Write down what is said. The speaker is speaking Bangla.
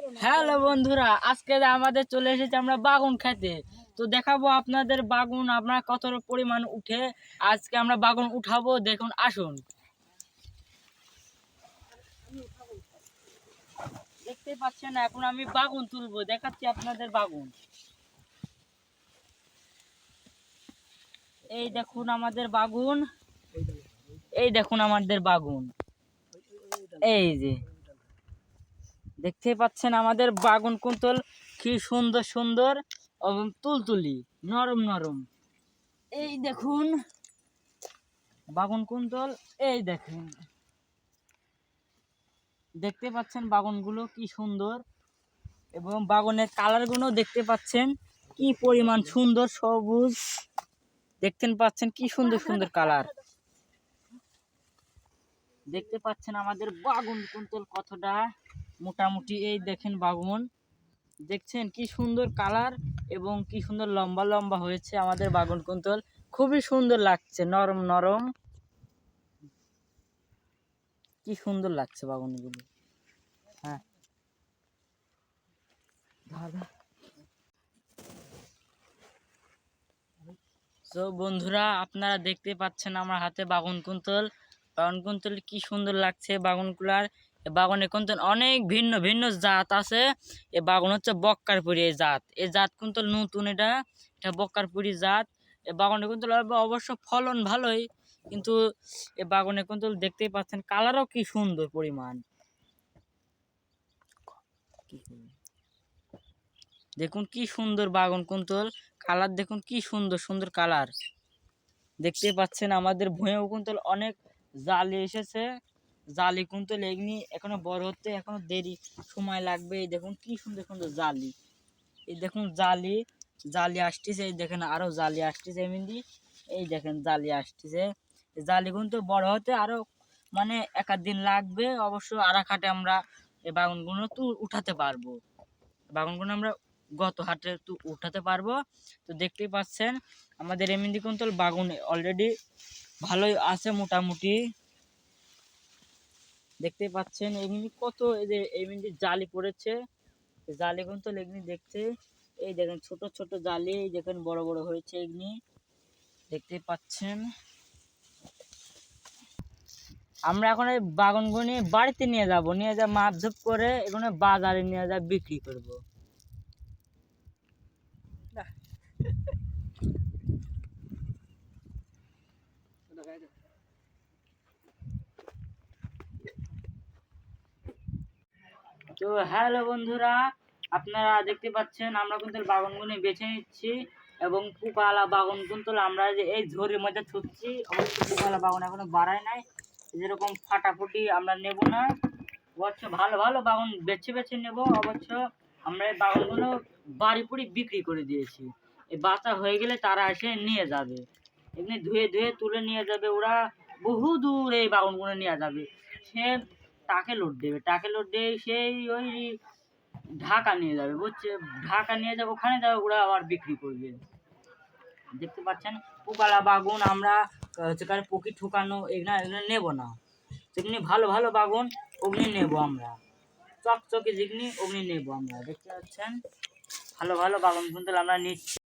হ্যালো বন্ধুরা, আজকে আমাদের চলে এসেছে আমরা বাগুন খেতে। তো দেখাবো আপনাদের বাগুন আমরা কত পরিমাণ উঠে। আজকে আমরা বাগুন উঠাবো, দেখুন আসুন। দেখতে পাচ্ছেন এখন আমি বাগুন তুলবো, দেখাচ্ছি আপনাদের বাগুন। এই দেখুন আমাদের বাগুন, এই দেখুন আমাদের বাগুন, এই যে দেখতে পাচ্ছেন আমাদের বাগুন কুন্তল কি সুন্দর সুন্দর এবং তুলতুলি নরম নরম। এই দেখুন বাগুন কুন্তল, এই দেখুন দেখতে পাচ্ছেন বাগুনগুলো কি সুন্দর এবং বাগুনের কালারগুলো দেখতে পাচ্ছেন কি পরিমাণ সুন্দর, সবুজ দেখতে পাচ্ছেন কি সুন্দর সুন্দর কালার দেখতে পাচ্ছেন আমাদের বাগুন কুন্তল কতটা মোটামুটি। এই দেখেন বাগুন দেখছেন কি সুন্দর কালার এবং কি সুন্দর লম্বা লম্বা হয়েছে আমাদের বাগুন কুন্তল, খুবই সুন্দর লাগছে, নরম নরম, কি সুন্দর লাগছে বাগুনগুলো। হ্যাঁ তো বন্ধুরা আপনারা দেখতে পাচ্ছেন আমার হাতে বাগুন কুন্তল, বাগুন কুন্তল কি সুন্দর লাগছে বাগুনগুলার। বাগুনের কুন্তল অনেক ভিন্ন ভিন্ন জাত আছে। এ বাগুন হচ্ছে বক্কারপুরি এই জাত, এই জাত কুন্তল নতুন, এটা এটা বক্কারপুরি জাত। এ বাগুনের কুন্তল অবশ্য ফলন ভালোই, কিন্তু এ বাগুনের কুন্তল দেখতেই পাচ্ছেন কালারও কি সুন্দর পরিমাণ। দেখুন কি সুন্দর বাগুন কুন্তল, কালার দেখুন কি সুন্দর সুন্দর কালার দেখতে পাচ্ছেন। আমাদের ভুঁয়েও কুন্তল অনেক জালি এসেছে, জালি কুন্তল এগনি এখনো বড় হতে এখনো দেরি সময় লাগবে। এই দেখুন কি সুন্দর সুন্দর জালি, এই দেখুন জালি জালি আসতেছে, এই দেখেন আরো জালি আসতেছে এমনি, এই দেখেন জালি আসতেছে। জালি কিন্তু বড় হতে আরো মানে এক আধ দিন লাগবে অবশ্য। আর খাটে আমরা এই বাগুনগুলো তো উঠাতে পারবো, বাগুনগুলো আমরা গত হাটে তো উঠাতে পারবো। তো দেখতেই পাচ্ছেন আমাদের এমনি কুন্তল বাগুন অলরেডি ভালোই আছে মোটামুটি, দেখতে পাচ্ছেন এমনি কত এই যে এমনি জালি পড়েছে, জালি কুন্তল এমনি দেখতে। এই দেখেন ছোট ছোট জালি, এই দেখেন বড় বড় হয়েছে এমনি দেখতে পাচ্ছেন। আমরা এখন এই বাগুনগুলো বাড়িতে নিয়ে যাব, নিয়ে যা মাপঝোপ করে এগুলো বাজারে নিয়ে যা বিক্রি করব। তো হ্যালো বন্ধুরা, আপনারা দেখতে পাচ্ছেন আমরা কিন্তু বাগানগুলো বেছে নিচ্ছি এবং পুকালা বাগান কিন্তু আমরা যে এই ঝড়ের মধ্যে ছুটছি। অবশ্য পুকালা বাগান এখনো বাড়ায় নাই, যেরকম ফাটাফুটি আমরা নেব না, অবশ্য ভালো ভালো বাগান বেছে বেছে নেব। অবশ্য আমরা এই বাগানগুলো বাড়ি পুরি বিক্রি করে দিয়েছি, এই বাচ্চা হয়ে গেলে তারা এসে নিয়ে যাবে, এমনি ধুয়ে ধুয়ে তুলে নিয়ে যাবে, ওরা বহু দূর এই বাগানগুলো নিয়ে যাবে। সে টাকে লোড দেবে, টাকে লোড দিয়ে সেই ওই ঢাকা নিয়ে যাবে, বুঝছে, ঢাকা নিয়ে যাবে, ওখানে যাবে ওরা আবার বিক্রি করবে। দেখতে পাচ্ছেন পুকালা বাগুন আমরা যেখানে পকি ঠুকানো এগুলো এগুলো নেবো না, যেগুলি ভালো ভালো বাগুন অগ্নি নেবো আমরা, চকচকে যেগুলি অগ্নি নেবো আমরা। দেখতে পাচ্ছেন ভালো ভালো বাগুন কিন্তু আমরা নিচ্ছি।